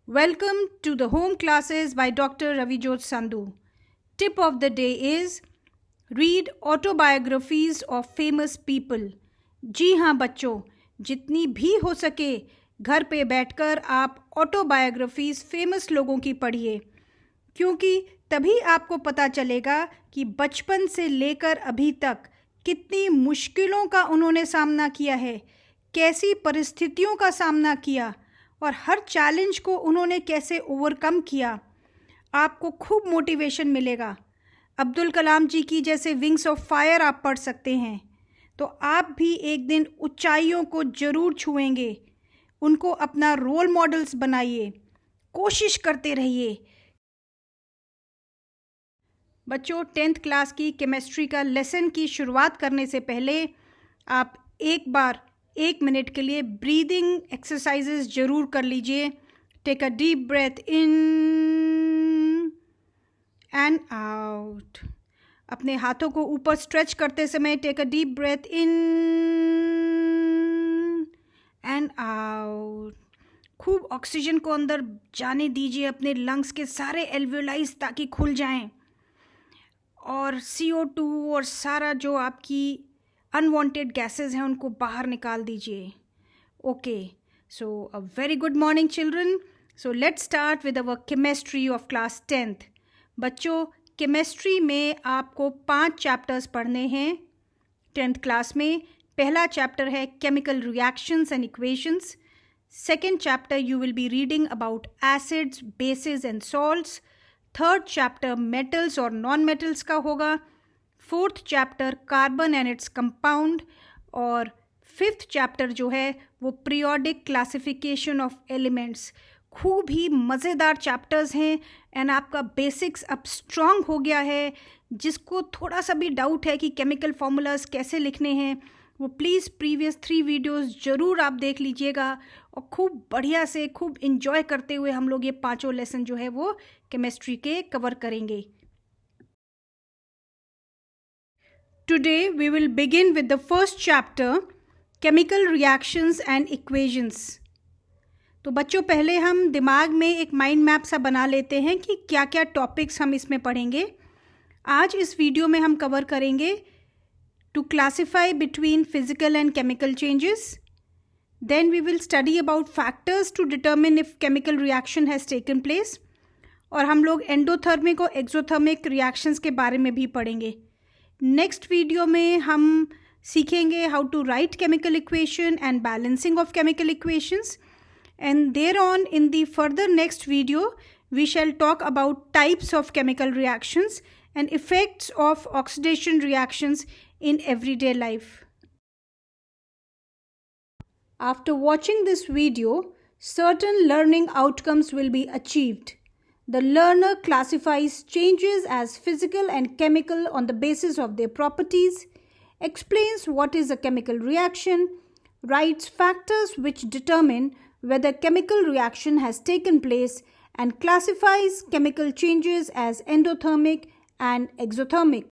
Welcome to the home classes by Dr. Ravijot Sandhu. Tip of the day is read autobiographies of famous people. जी हाँ बच्चों, जितनी भी हो सके घर पे बैठकर आप ऑटोबायोग्राफीज फेमस लोगों की पढ़िए, क्योंकि तभी आपको पता चलेगा कि बचपन से लेकर अभी तक कितनी मुश्किलों का उन्होंने सामना किया है, कैसी परिस्थितियों का सामना किया और हर चैलेंज को उन्होंने कैसे ओवरकम किया। आपको खूब मोटिवेशन मिलेगा। अब्दुल कलाम जी की जैसे विंग्स ऑफ फायर आप पढ़ सकते हैं, तो आप भी एक दिन ऊंचाइयों को ज़रूर छुएंगे। उनको अपना रोल मॉडल्स बनाइए, कोशिश करते रहिए। बच्चों, 10th क्लास की केमिस्ट्री का लेसन की शुरुआत करने से पहले आप एक बार 1 मिनट के लिए ब्रीदिंग एक्सरसाइजेज ज़रूर कर लीजिए। Take a deep breath in and out. अपने हाथों को ऊपर स्ट्रेच करते समय take a deep breath in and out. खूब ऑक्सीजन को अंदर जाने दीजिए अपने लंग्स के सारे एल्वियोलाइज ताकि खुल जाएं, और CO2 और सारा जो आपकी अनवांटेड गैसेस हैं उनको बाहर निकाल दीजिए। Okay, so a very good morning children. So let's start with our chemistry of class 10th। बच्चों, केमिस्ट्री में आपको 5 चैप्टर्स पढ़ने हैं 10th क्लास में। पहला चैप्टर है chemical reactions and equations. Second chapter you will be reading about acids, basis and salts. Third chapter metals और non metals का होगा। Fourth chapter carbon and its compound. और फिफ्थ चैप्टर जो है वो पीरियोडिक क्लासिफिकेशन ऑफ एलिमेंट्स। खूब ही मज़ेदार chapters हैं एंड आपका बेसिक्स अब स्ट्रॉन्ग हो गया है। जिसको थोड़ा सा भी डाउट है कि केमिकल फार्मूलाज कैसे लिखने हैं, वो प्लीज़ प्रीवियस 3 वीडियोस ज़रूर आप देख लीजिएगा और खूब बढ़िया से खूब इन्जॉय करते हुए हम लोग ये 5 लेसन जो है वो केमिस्ट्री के कवर करेंगे। Today we will begin with the first chapter, chemical reactions and equations. तो बच्चों, पहले हम दिमाग में एक माइंड मैप सा बना लेते हैं कि क्या क्या टॉपिक्स हम इसमें पढ़ेंगे। आज इस वीडियो में हम कवर करेंगे to classify between physical and chemical changes. Then we will study about factors to determine if chemical reaction has taken place. और हम लोग एंडोथर्मिक और एक्सोथर्मिक रिएक्शंस के बारे में भी पढ़ेंगे। नेक्स्ट वीडियो में हम सीखेंगे how to write chemical equation and balancing of chemical equations. And there on in the further next video we shall talk about types of chemical reactions and effects of oxidation reactions in everyday life. After watching this video, certain learning outcomes will be achieved. The learner classifies changes as physical and chemical on the basis of their properties, explains what is a chemical reaction, writes factors which determine whether chemical reaction has taken place, and classifies chemical changes as endothermic and exothermic.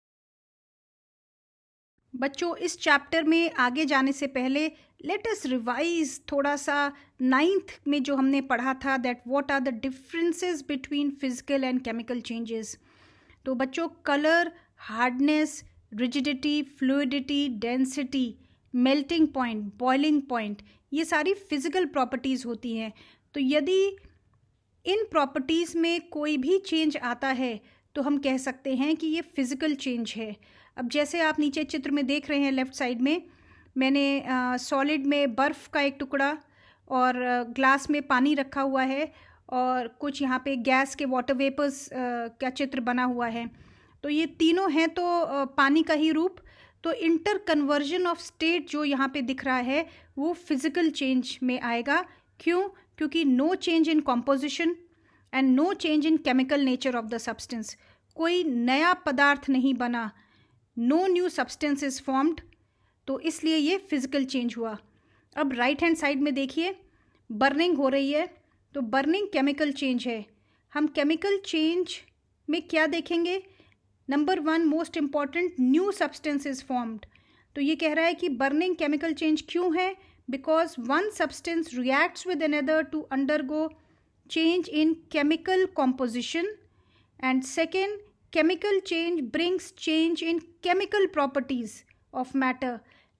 बच्चों, इस chapter में आगे जाने से पहले let us revise थोड़ा सा 9th में जो हमने पढ़ा था, that what are the differences between physical and chemical changes. तो बच्चों, colour, hardness, rigidity, fluidity, density, melting point, boiling point, ये सारी फिजिकल प्रॉपर्टीज़ होती हैं। तो यदि इन प्रॉपर्टीज़ में कोई भी चेंज आता है तो हम कह सकते हैं कि ये फिज़िकल चेंज है। अब जैसे आप नीचे चित्र में देख रहे हैं, लेफ़्ट साइड में मैंने सॉलिड में बर्फ़ का एक टुकड़ा और ग्लास में पानी रखा हुआ है और कुछ यहाँ पे गैस के वाटर वेपर्स का चित्र बना हुआ है। तो ये तीनों हैं तो पानी का ही रूप। तो इंटर कन्वर्जन ऑफ स्टेट जो यहाँ पे दिख रहा है वो फिज़िकल चेंज में आएगा। क्यों? क्योंकि no change in composition and no change in chemical nature of the substance. कोई नया पदार्थ नहीं बना, no new substance is formed, तो इसलिए ये फिजिकल चेंज हुआ। अब राइट हैंड साइड में देखिए, बर्निंग हो रही है, तो बर्निंग केमिकल चेंज है। हम केमिकल चेंज में क्या देखेंगे? Number 1 most important, new substance is formed. तो ये कह रहा है कि बर्निंग केमिकल चेंज क्यों है? Because one substance reacts with another to undergo change in chemical composition, and second, chemical change brings change in chemical properties of matter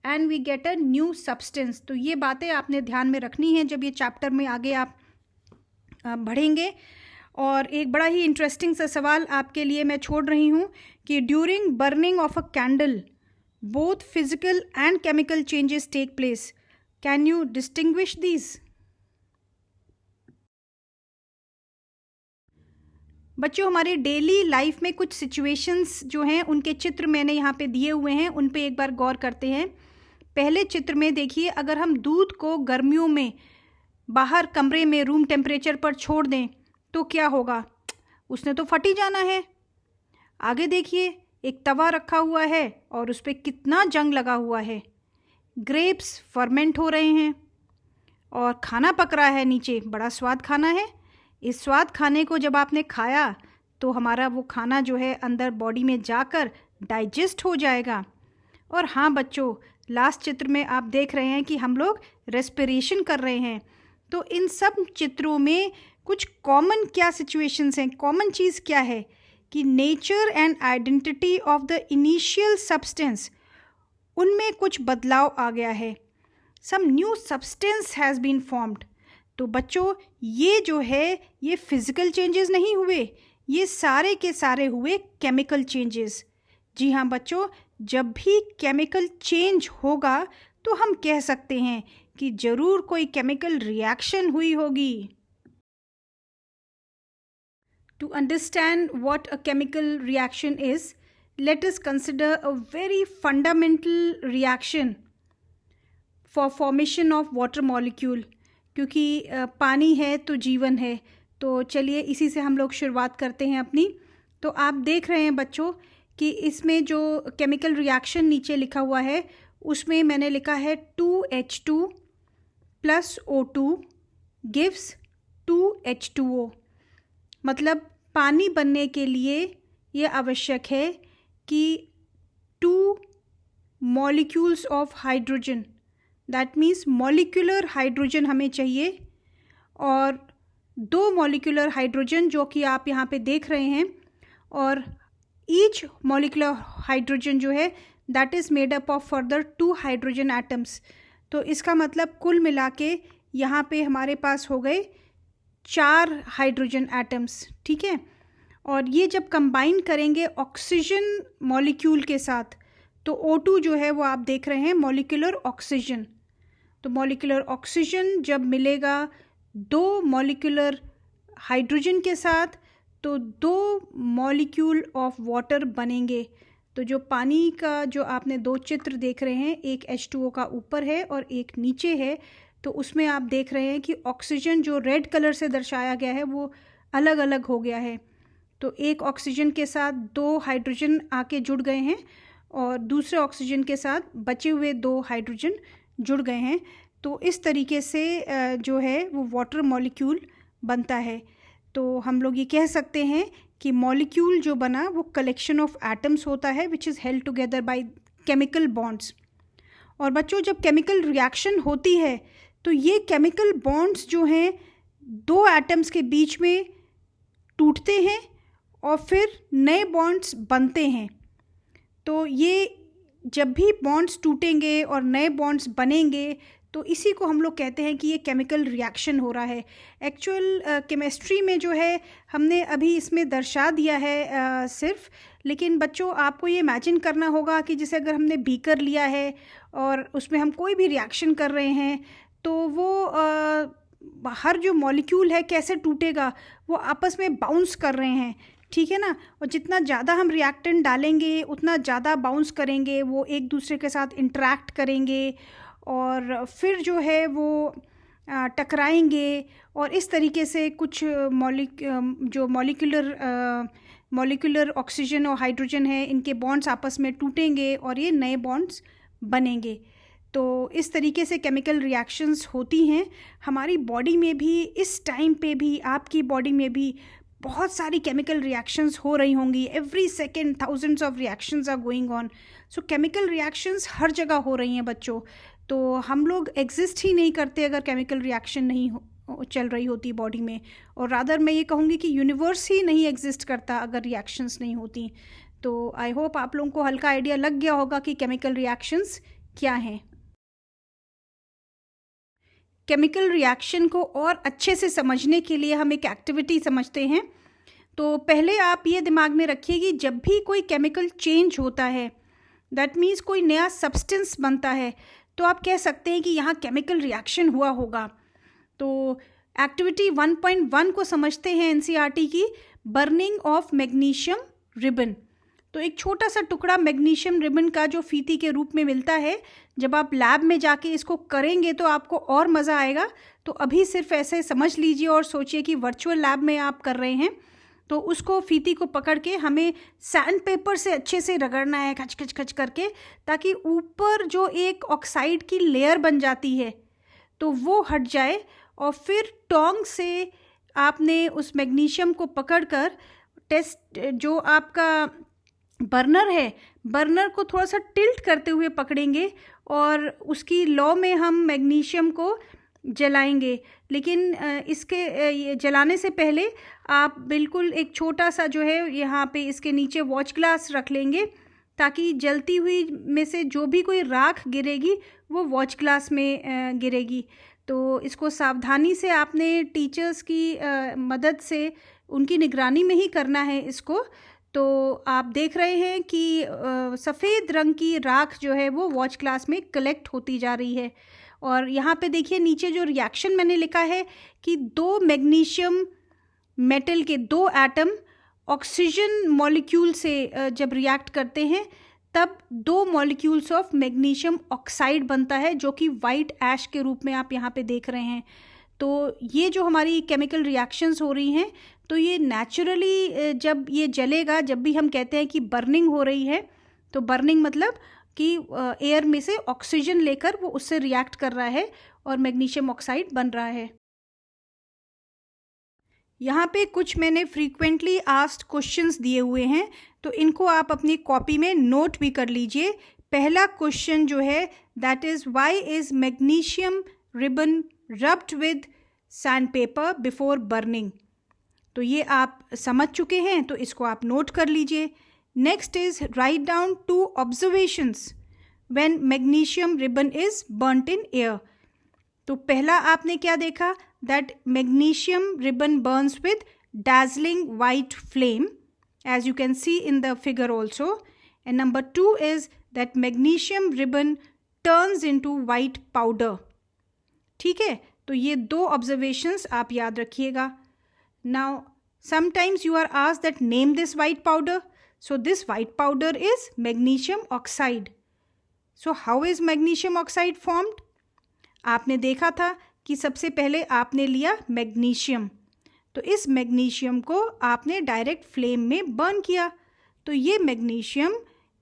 and we get a new substance. तो ये बातें आपने ध्यान में रखनी है जब ये चैप्टर में आगे आप बढ़ेंगे. और एक बड़ा ही इंटरेस्टिंग सा सवाल आपके लिए मैं छोड़ रही हूँ कि during burning of a candle both physical and chemical changes take place. Can you distinguish these? बच्चों, हमारे डेली लाइफ में कुछ सिचुएशंस जो हैं उनके चित्र मैंने यहाँ पे दिए हुए हैं, उन पे एक बार गौर करते हैं. पहले चित्र में देखिए, अगर हम दूध को गर्मियों में बाहर कमरे में रूम टेम्परेचर पर छोड़ दें तो क्या होगा? उसने तो फट ही जाना है. आगे देखिए, एक तवा रखा हुआ है और उस पर कितना जंग लगा हुआ है. ग्रेप्स फर्मेंट हो रहे हैं और खाना पक रहा है नीचे. बड़ा स्वाद खाना है. इस स्वाद खाने को जब आपने खाया तो हमारा वो खाना जो है अंदर बॉडी में जाकर डाइजेस्ट हो जाएगा. और हाँ बच्चों, लास्ट चित्र में आप देख रहे हैं कि हम लोग रेस्पिरेशन कर रहे हैं. तो इन सब चित्रों में कुछ कॉमन क्या सिचुएशंस हैं? कॉमन चीज़ क्या है कि nature and identity of the initial substance, उनमें कुछ बदलाव आ गया है. Some new substance has been formed. तो बच्चों, ये जो है ये फिज़िकल चेंजेस नहीं हुए, ये सारे के सारे हुए केमिकल चेंजेस. जी हाँ बच्चों, जब भी केमिकल चेंज होगा तो हम कह सकते हैं कि ज़रूर कोई केमिकल रिएक्शन हुई होगी. To understand what a chemical reaction is, let us consider a very fundamental reaction for formation of water molecule. क्योंकि पानी है तो जीवन है, तो चलिए इसी से हम लोग शुरुआत करते हैं अपनी. तो आप देख रहे हैं बच्चों कि इसमें जो केमिकल रिएक्शन नीचे लिखा हुआ है उसमें मैंने लिखा है 2H2 + O2 gives 2H2O. मतलब पानी बनने के लिए ये आवश्यक है कि 2 molecules of hydrogen, that means molecular hydrogen हमें चाहिए, और 2 मॉलिक्यूलर हाइड्रोजन जो कि आप यहाँ पे देख रहे हैं. और ईच मॉलिक्यूलर हाइड्रोजन जो है that is made up of further 2 hydrogen atoms. तो इसका मतलब कुल मिला के यहाँ पे हमारे पास हो गए 4 हाइड्रोजन एटम्स. ठीक है. और ये जब कंबाइन करेंगे ऑक्सीजन मॉलिक्यूल के साथ तो O2 जो है वो आप देख रहे हैं मॉलिक्यूलर ऑक्सीजन. तो मॉलिक्यूलर ऑक्सीजन जब मिलेगा 2 मॉलिक्यूलर हाइड्रोजन के साथ तो 2 मॉलिक्यूल ऑफ वाटर बनेंगे. तो जो पानी का जो आपने 2 चित्र देख रहे हैं, एक H2O का ऊपर है और एक नीचे है, तो उसमें आप देख रहे हैं कि ऑक्सीजन जो रेड कलर से दर्शाया गया है वो अलग अलग हो गया है. तो एक ऑक्सीजन के साथ 2 हाइड्रोजन आके जुड़ गए हैं और दूसरे ऑक्सीजन के साथ बचे हुए 2 हाइड्रोजन जुड़ गए हैं. तो इस तरीके से जो है वो वाटर मॉलिक्यूल बनता है. तो हम लोग ये कह सकते हैं कि मॉलिक्यूल जो बना वो कलेक्शन ऑफ एटम्स होता है which is held together by chemical bonds. और बच्चों, जब केमिकल रिएक्शन होती है तो ये केमिकल बॉन्ड्स जो हैं 2 एटम्स के बीच में टूटते हैं और फिर नए बॉन्ड्स बनते हैं. तो ये जब भी बॉन्ड्स टूटेंगे और नए बॉन्ड्स बनेंगे तो इसी को हम लोग कहते हैं कि ये केमिकल रिएक्शन हो रहा है. एक्चुअल केमिस्ट्री में जो है हमने अभी इसमें दर्शा दिया है सिर्फ, लेकिन बच्चों आपको ये इमेजिन करना होगा कि जैसे अगर हमने बीकर लिया है और उसमें हम कोई भी रिएक्शन कर रहे हैं तो वो हर जो मॉलिक्यूल है कैसे टूटेगा, वो आपस में बाउंस कर रहे हैं. ठीक है ना. और जितना ज़्यादा हम रिएक्टेंट डालेंगे उतना ज़्यादा बाउंस करेंगे, वो एक दूसरे के साथ इंटरेक्ट करेंगे और फिर जो है वो टकराएंगे. और इस तरीके से कुछ जो मॉलिक्यूलर ऑक्सीजन और हाइड्रोजन है इनके बॉन्ड्स आपस में टूटेंगे और ये नए बॉन्ड्स बनेंगे. तो इस तरीके से केमिकल रिएक्शंस होती हैं. हमारी बॉडी में भी इस टाइम पे भी, आपकी बॉडी में भी बहुत सारी केमिकल रिएक्शंस हो रही होंगी. Every second thousands of reactions are going on. So chemical reactions हर जगह हो रही हैं बच्चों. तो हम लोग एग्जिस्ट ही नहीं करते अगर केमिकल रिएक्शन नहीं चल रही होती बॉडी में, और रादर मैं ये कहूँगी कि यूनिवर्स ही नहीं एग्जिस्ट करता अगर रिएक्शंस नहीं होती। तो आई होप आप लोगों को हल्का आइडिया लग गया होगा कि केमिकल रिएक्शंस क्या हैं। केमिकल रिएक्शन को और अच्छे से समझने के लिए हम एक एक्टिविटी समझते हैं। तो पहले आप ये दिमाग में रखिए कि जब भी कोई केमिकल चेंज होता है, दैट मीन्स कोई नया सब्सटेंस बनता है, तो आप कह सकते हैं कि यहाँ केमिकल रिएक्शन हुआ होगा। तो एक्टिविटी 1.1 को समझते हैं एनसीईआरटी की, बर्निंग ऑफ मैग्नीशियम रिबन। तो एक छोटा सा टुकड़ा मैग्नीशियम रिबन का जो फीती के रूप में मिलता है, जब आप लैब में जाके इसको करेंगे तो आपको और मज़ा आएगा। तो अभी सिर्फ ऐसे समझ लीजिए और सोचिए कि वर्चुअल लैब में आप कर रहे हैं। तो उसको फीती को पकड़ के हमें सैंड पेपर से अच्छे से रगड़ना है, खच खच खच करके, ताकि ऊपर जो एक ऑक्साइड की लेयर बन जाती है तो वो हट जाए। और फिर टोंग से आपने उस मैग्नीशियम को पकड़कर टेस्ट, जो आपका बर्नर है, बर्नर को थोड़ा सा टिल्ट करते हुए पकड़ेंगे और उसकी लौ में हम मैग्नीशियम को जलाएंगे। लेकिन इसके जलाने से पहले आप बिल्कुल एक छोटा सा जो है यहाँ पे इसके नीचे वॉच ग्लास रख लेंगे, ताकि जलती हुई में से जो भी कोई राख गिरेगी वो वॉच ग्लास में गिरेगी। तो इसको सावधानी से आपने टीचर्स की मदद से उनकी निगरानी में ही करना है इसको। तो आप देख रहे हैं कि सफ़ेद रंग की राख जो है वो वॉच ग्लास में कलेक्ट होती जा रही है। और यहाँ पे देखिए नीचे जो रिएक्शन मैंने लिखा है कि 2 मैग्नीशियम मेटल के 2 एटम ऑक्सीजन मॉलिक्यूल से जब रिएक्ट करते हैं तब 2 मॉलिक्यूल्स ऑफ मैग्नीशियम ऑक्साइड बनता है, जो कि वाइट ऐश के रूप में आप यहाँ पे देख रहे हैं। तो ये जो हमारी केमिकल रिएक्शंस हो रही हैं, तो ये नेचुरली जब ये जलेगा, जब भी हम कहते हैं कि बर्निंग हो रही है, तो बर्निंग मतलब कि एयर में से ऑक्सीजन लेकर वो उससे रिएक्ट कर रहा है और मैग्नीशियम ऑक्साइड बन रहा है। यहाँ पे कुछ मैंने फ्रीक्वेंटली आस्क्ड क्वेश्चंस दिए हुए हैं, तो इनको आप अपनी कॉपी में नोट भी कर लीजिए। पहला क्वेश्चन जो है that is why is magnesium ribbon rubbed with sand paper before burning. तो ये आप समझ चुके हैं, तो इसको आप नोट कर लीजिए। Next is write down 2 observations when magnesium ribbon is burnt in air. तो पहला आपने क्या देखा, that magnesium ribbon Burns with dazzling white flame, as you can see in the figure also. And number 2 is that magnesium ribbon turns into white powder. ठीक है, तो ये 2 observations आप याद रखिएगा। Now sometimes you are asked that name this white powder. So this white powder is magnesium oxide. So how is magnesium oxide formed? आपने देखा था कि सबसे पहले आपने लिया मैग्नीशियम, तो इस मैग्नीशियम को आपने डायरेक्ट फ्लेम में बर्न किया, तो ये मैग्नीशियम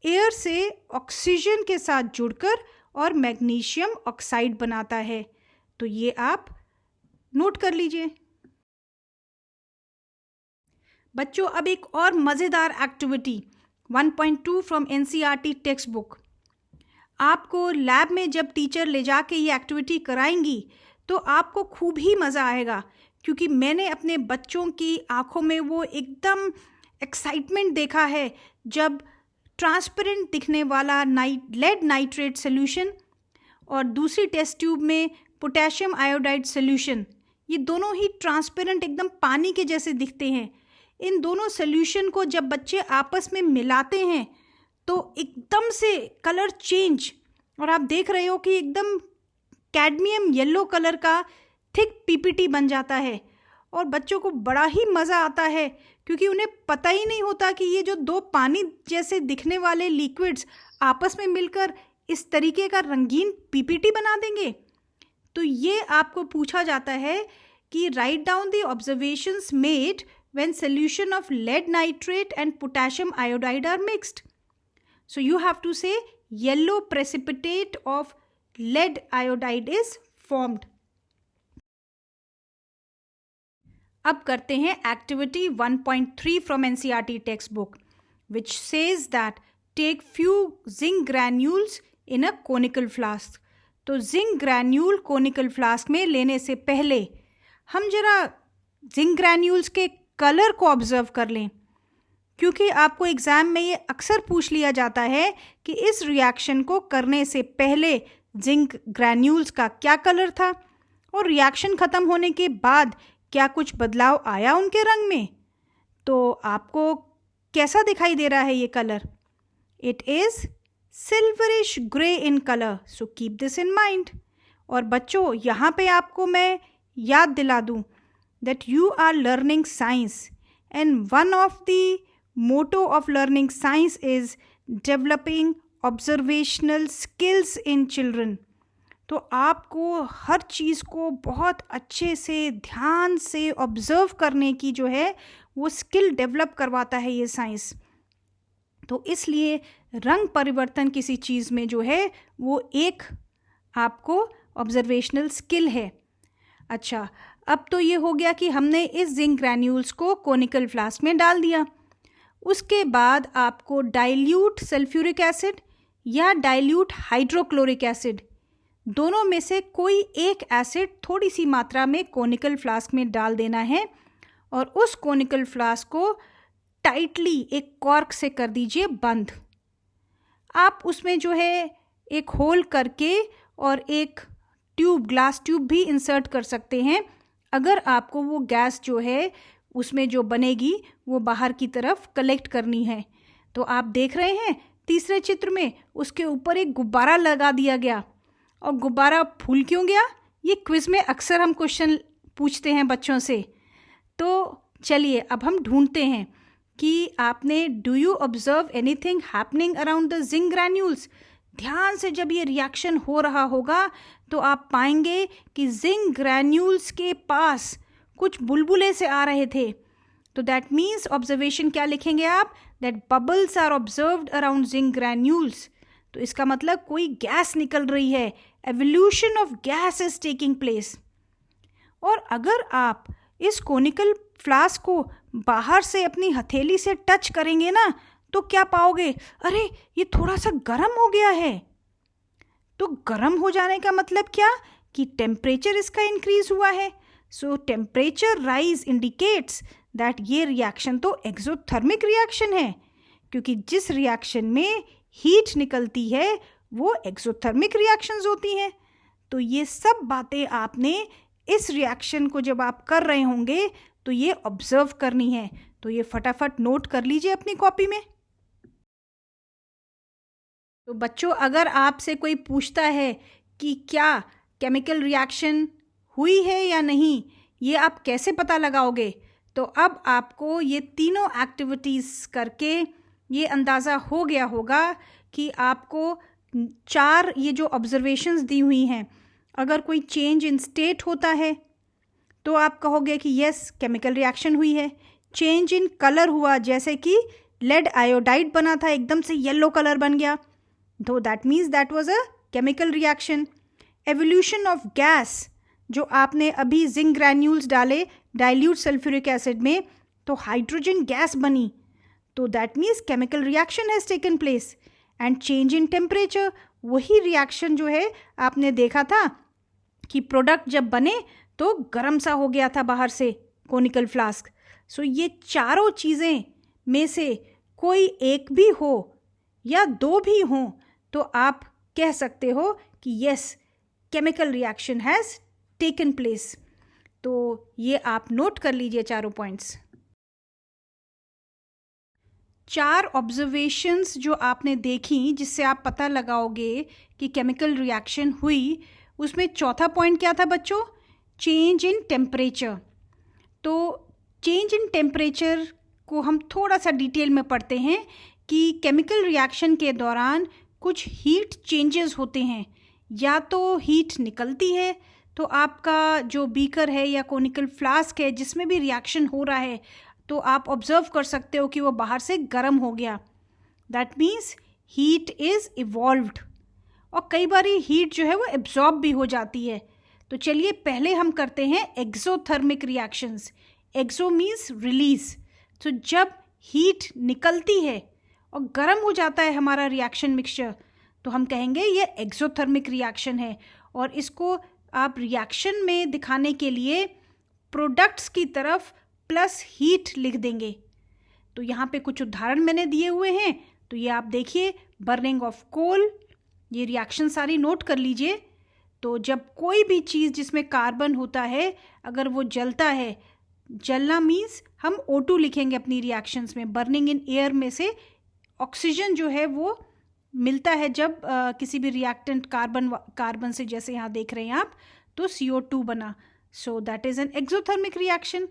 एयर से ऑक्सीजन के साथ जुड़कर और मैग्नीशियम ऑक्साइड बनाता है। तो ये आप नोट कर लीजिए। बच्चों, अब एक और मज़ेदार activity 1.2 from NCERT text book. आपको लैब में जब टीचर ले जाके ये एक्टिविटी कराएंगी तो आपको खूब ही मज़ा आएगा, क्योंकि मैंने अपने बच्चों की आंखों में वो एकदम एक्साइटमेंट देखा है जब ट्रांसपेरेंट दिखने वाला लेड नाइट्रेट सोल्यूशन और दूसरी टेस्ट ट्यूब में पोटेशियम आयोडाइड सोल्यूशन, ये दोनों ही ट्रांसपेरेंट एकदम पानी के जैसे दिखते हैं। इन दोनों सोल्यूशन को जब बच्चे आपस में मिलाते हैं तो एकदम से कलर चेंज, और आप देख रहे हो कि एकदम कैडमियम येलो कलर का थिक पीपीटी बन जाता है। और बच्चों को बड़ा ही मज़ा आता है, क्योंकि उन्हें पता ही नहीं होता कि ये जो 2 पानी जैसे दिखने वाले लिक्विड्स आपस में मिलकर इस तरीके का रंगीन पीपीटी बना देंगे। तो ये आपको पूछा जाता है कि write down the observations made when solution of lead nitrate and potassium iodide are mixed. So you have to say yellow precipitate of lead iodide is formed. अब करते हैं activity 1.3 from NCERT textbook, which says that take few zinc granules in a conical flask. तो zinc granule conical flask में लेने से पहले हम जरा जिंक ग्रैन्यूल्स के कलर को ऑब्जर्व कर लें, क्योंकि आपको एग्ज़ाम में ये अक्सर पूछ लिया जाता है कि इस रिएक्शन को करने से पहले जिंक ग्रैन्यूल्स का क्या कलर था और रिएक्शन ख़त्म होने के बाद क्या कुछ बदलाव आया उनके रंग में। तो आपको कैसा दिखाई दे रहा है ये colour? It is silverish grey in colour, so keep this in mind. और बच्चों, यहाँ पे आपको मैं याद दिला दूँ that you are learning science and one of the motto of learning science is developing observational skills in children. तो आपको हर चीज़ को बहुत अच्छे से ध्यान से ऑब्ज़र्व करने की जो है वो स्किल डेवलप करवाता है ये साइंस। तो इसलिए रंग परिवर्तन किसी चीज़ में जो है वो एक आपको ऑब्जर्वेशनल स्किल है। अच्छा, अब तो ये हो गया कि हमने इस जिंक ग्रैन्यूल्स को कोनिकल फ्लास्क में डाल दिया। उसके बाद आपको डाइल्यूट सल्फ्यूरिक एसिड या डाइल्यूट हाइड्रोक्लोरिक एसिड, दोनों में से कोई एक एसिड थोड़ी सी मात्रा में कोनिकल फ्लास्क में डाल देना है और उस कोनिकल फ्लास्क को टाइटली एक कॉर्क से कर दीजिए बंद। आप उसमें जो है एक होल करके और एक ट्यूब, ग्लास ट्यूब भी इंसर्ट कर सकते हैं अगर आपको वो गैस जो है उसमें जो बनेगी वो बाहर की तरफ कलेक्ट करनी है। तो आप देख रहे हैं तीसरे चित्र में उसके ऊपर एक गुब्बारा लगा दिया गया। और गुब्बारा फूल क्यों गया? ये क्विज में अक्सर हम क्वेश्चन पूछते हैं बच्चों से। तो चलिए अब हम ढूंढते हैं कि आपने do you observe anything happening around the zinc granules. ध्यान से जब ये रिएक्शन हो रहा होगा तो आप पाएंगे कि जिंक ग्रैन्यूल्स के पास कुछ बुलबुले से आ रहे थे। तो दैट मीन्स ऑब्जर्वेशन क्या लिखेंगे आप? That bubbles are observed around zinc granules. तो इसका मतलब कोई गैस निकल रही है, evolution of gas is taking place. और अगर आप इस कोनिकल फ्लास्क को बाहर से अपनी हथेली से टच करेंगे ना तो क्या पाओगे? अरे ये थोड़ा सा गर्म हो गया है। तो गर्म हो जाने का मतलब क्या? कि टेम्परेचर इसका इंक्रीज हुआ है। सो टेम्परेचर राइज इंडिकेट्स दैट ये रिएक्शन तो एक्सोथर्मिक रिएक्शन है, क्योंकि जिस रिएक्शन में हीट निकलती है वो एक्सोथर्मिक रिएक्शंस होती हैं। तो ये सब बातें आपने इस रिएक्शन को जब आप कर रहे होंगे तो ये ऑब्जर्व करनी है। तो ये फटाफट नोट कर लीजिए अपनी कॉपी में। तो बच्चों, अगर आपसे कोई पूछता है कि क्या केमिकल रिएक्शन हुई है या नहीं, ये आप कैसे पता लगाओगे? तो अब आपको ये तीनों एक्टिविटीज़ करके ये अंदाज़ा हो गया होगा कि आपको 4 ये जो ऑब्जर्वेशंस दी हुई हैं, अगर कोई चेंज इन स्टेट होता है तो आप कहोगे कि यस केमिकल रिएक्शन हुई है। चेंज इन कलर हुआ, जैसे कि लेड आयोडाइड बना था एकदम से येलो कलर बन गया, तो that means that was a chemical reaction. Evolution of gas, जो आपने अभी जिंक ग्रैन्यूल्स डाले डाइल्यूट सल्फ्यूरिक एसिड में तो हाइड्रोजन गैस बनी, तो that means chemical reaction has taken place. And change in temperature, वही रिएक्शन जो है आपने देखा था कि प्रोडक्ट जब बने तो गर्म सा हो गया था बाहर से कोनिकल फ्लास्क। सो ये चारों चीज़ें में से कोई एक भी हो या 2 भी हों तो आप कह सकते हो कि yes chemical reaction has taken place. तो ये आप नोट कर लीजिए चारों पॉइंट्स। 4 ऑब्जर्वेशंस जो आपने देखी जिससे आप पता लगाओगे कि केमिकल रिएक्शन हुई, उसमें चौथा पॉइंट क्या था बच्चों? Change in temperature. तो चेंज इन टेम्परेचर को हम थोड़ा सा डिटेल में पढ़ते हैं कि केमिकल रिएक्शन के दौरान कुछ हीट चेंजेस होते हैं। या तो हीट निकलती है, तो आपका जो बीकर है या कोनिकल फ्लास्क है जिसमें भी रिएक्शन हो रहा है, तो आप ऑब्जर्व कर सकते हो कि वो बाहर से गर्म हो गया। That means heat is evolved. और कई बार हीट जो है वो एब्जॉर्ब भी हो जाती है। तो चलिए पहले हम करते हैं एक्सोथर्मिक रिएक्शंस। एक्सो मीन्स रिलीज। तो जब हीट निकलती है और गर्म हो जाता है हमारा रिएक्शन मिक्सचर, तो हम कहेंगे ये एक्सोथर्मिक रिएक्शन है। और इसको आप रिएक्शन में दिखाने के लिए प्रोडक्ट्स की तरफ प्लस हीट लिख देंगे। तो यहाँ पे कुछ उदाहरण मैंने दिए हुए हैं, तो ये आप देखिए, बर्निंग ऑफ कोल, ये रिएक्शन सारी नोट कर लीजिए। तो जब कोई भी चीज़ जिसमें कार्बन होता है अगर वो जलता है, जलना मीन्स हम O2 लिखेंगे अपनी रिएक्शंस में। बर्निंग इन एयर में से ऑक्सीजन जो है वो मिलता है जब किसी भी रिएक्टेंट कार्बन से, जैसे यहाँ देख रहे हैं आप, तो CO2 बना। So that is an exothermic reaction.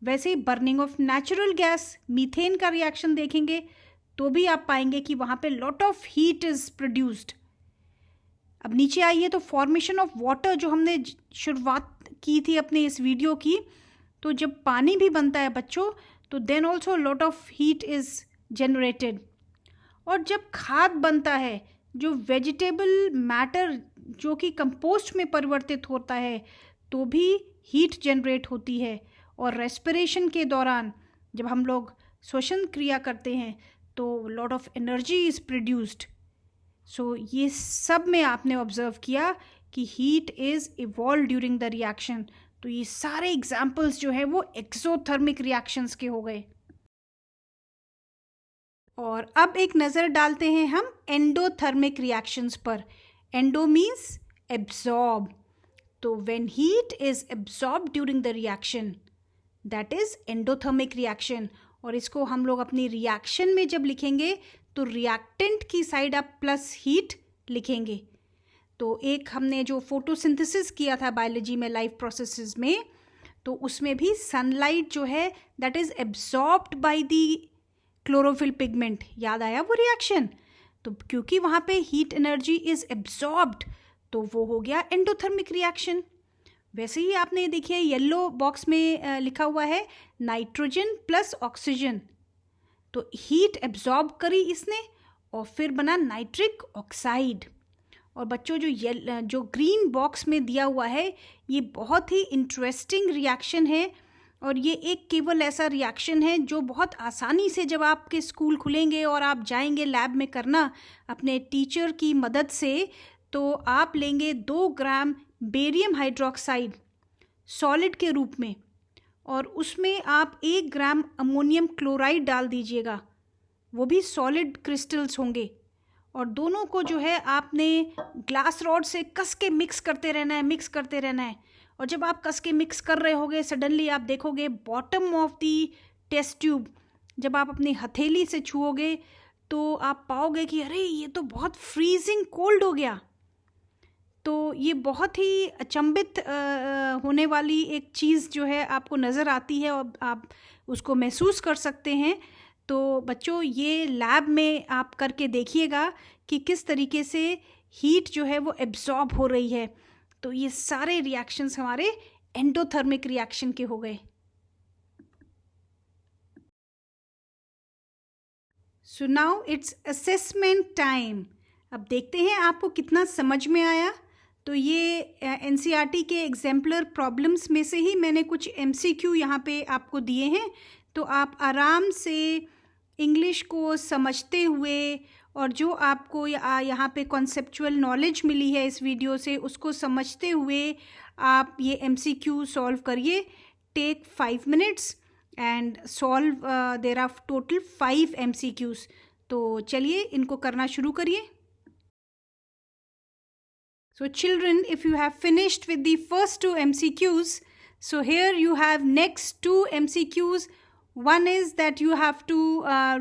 वैसे ही burning of natural gas, methane का रिएक्शन देखेंगे तो भी आप पाएंगे कि वहाँ पे lot of heat is produced. अब नीचे आइए तो फॉर्मेशन ऑफ वाटर, जो हमने शुरुआत की थी अपने इस वीडियो की, तो जब पानी भी बनता है बच्चों, तो then also lot of heat is generated. और जब खाद बनता है, जो वेजिटेबल मैटर जो कि कंपोस्ट में परिवर्तित होता है, तो भी हीट जनरेट होती है। और रेस्पिरेशन के दौरान जब हम लोग श्वसन क्रिया करते हैं तो lot of energy is produced. So ये सब में आपने ऑब्जर्व किया कि heat is evolve during the reaction. तो ये सारे एग्जाम्पल्स जो है वो एक्सोथर्मिक रिएक्शंस के हो गए। और अब एक नज़र डालते हैं हम एंडोथर्मिक रिएक्शंस पर। Endo means absorb. तो when heat is absorb during the reaction, that is endothermic reaction. और इसको हम लोग अपनी रिएक्शन में जब लिखेंगे तो रिएक्टेंट की साइड आप प्लस हीट लिखेंगे। तो एक हमने जो फोटोसिंथेसिस किया था बायोलॉजी में, लाइफ प्रोसेसेस में, तो उसमें भी सनलाइट जो है that is absorbed by the chlorophyll pigment. याद आया वो रिएक्शन? तो क्योंकि वहाँ पे हीट एनर्जी इज एब्जॉर्ब्ड, तो वो हो गया एंडोथर्मिक रिएक्शन। वैसे ही आपने देखिए येलो बॉक्स में लिखा हुआ है नाइट्रोजन प्लस ऑक्सीजन। तो हीट एब्जॉर्ब करी इसने और फिर बना नाइट्रिक ऑक्साइड। और बच्चों जो ग्रीन बॉक्स में दिया हुआ है, ये बहुत ही इंटरेस्टिंग रिएक्शन है। और ये एक केवल ऐसा रिएक्शन है जो बहुत आसानी से जब आपके स्कूल खुलेंगे और आप जाएंगे लैब में करना अपने टीचर की मदद से, तो आप लेंगे 2 ग्राम बेरियम हाइड्रोक्साइड सॉलिड के रूप में और उसमें आप 1 ग्राम अमोनियम क्लोराइड डाल दीजिएगा, वो भी सॉलिड क्रिस्टल्स होंगे। और दोनों को जो है आपने ग्लास रॉड से कस के मिक्स करते रहना है। और जब आप कस के मिक्स कर रहे होगे, सडनली आप देखोगे bottom of the test tube, जब आप अपनी हथेली से छुओगे तो आप पाओगे कि अरे ये तो बहुत फ्रीजिंग कोल्ड हो गया। तो ये बहुत ही अचंभित होने वाली एक चीज़ जो है आपको नज़र आती है और आप उसको महसूस कर सकते हैं। तो बच्चों ये लैब में आप करके देखिएगा कि किस तरीके से हीट जो है वो एब्जॉर्ब हो रही है। तो ये सारे रिएक्शंस हमारे एंडोथर्मिक रिएक्शन के हो गए। So now it's assessment time. अब देखते हैं आपको कितना समझ में आया। तो ये एनसीईआरटी के एग्जाम्पलर प्रॉब्लम्स में से ही मैंने कुछ एमसीक्यू यहाँ पे आपको दिए हैं। तो आप आराम से इंग्लिश को समझते हुए और जो आपको यहाँ पे कॉन्सेप्चुअल नॉलेज मिली है इस वीडियो से, उसको समझते हुए आप ये एमसीक्यू सॉल्व करिए। Take 5 minutes and solve there are total 5 MCQs. तो चलिए इनको करना शुरू करिए। So children, if you have finished with the first 2 MCQs, so here you have next 2 MCQs. One is that you have to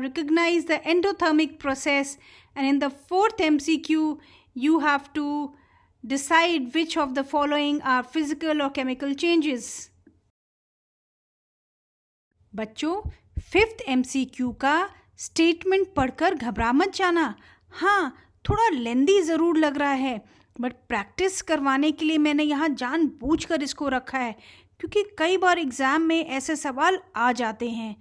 recognize the endothermic process, and in the 4th MCQ you have to decide which of the following are physical or chemical changes. बच्चों 5th MCQ का statement पढ़कर घबरा मत जाना। हाँ, थोड़ा लेंदी ज़रूर लग रहा है, बट प्रैक्टिस करवाने के लिए मैंने यहाँ जानबूझकर इसको रखा है, क्योंकि कई बार एग्ज़ाम में ऐसे सवाल आ जाते हैं।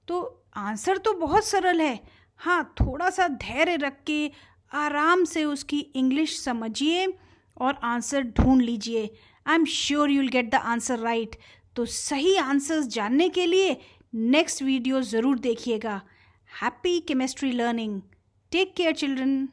तो आंसर तो बहुत सरल है, हाँ थोड़ा सा धैर्य रख के आराम से उसकी इंग्लिश समझिए और आंसर ढूंढ लीजिए। I am sure you will get the answer right. तो सही आंसर्स जानने के लिए नेक्स्ट वीडियो ज़रूर देखिएगा। Happy chemistry learning. Take care children.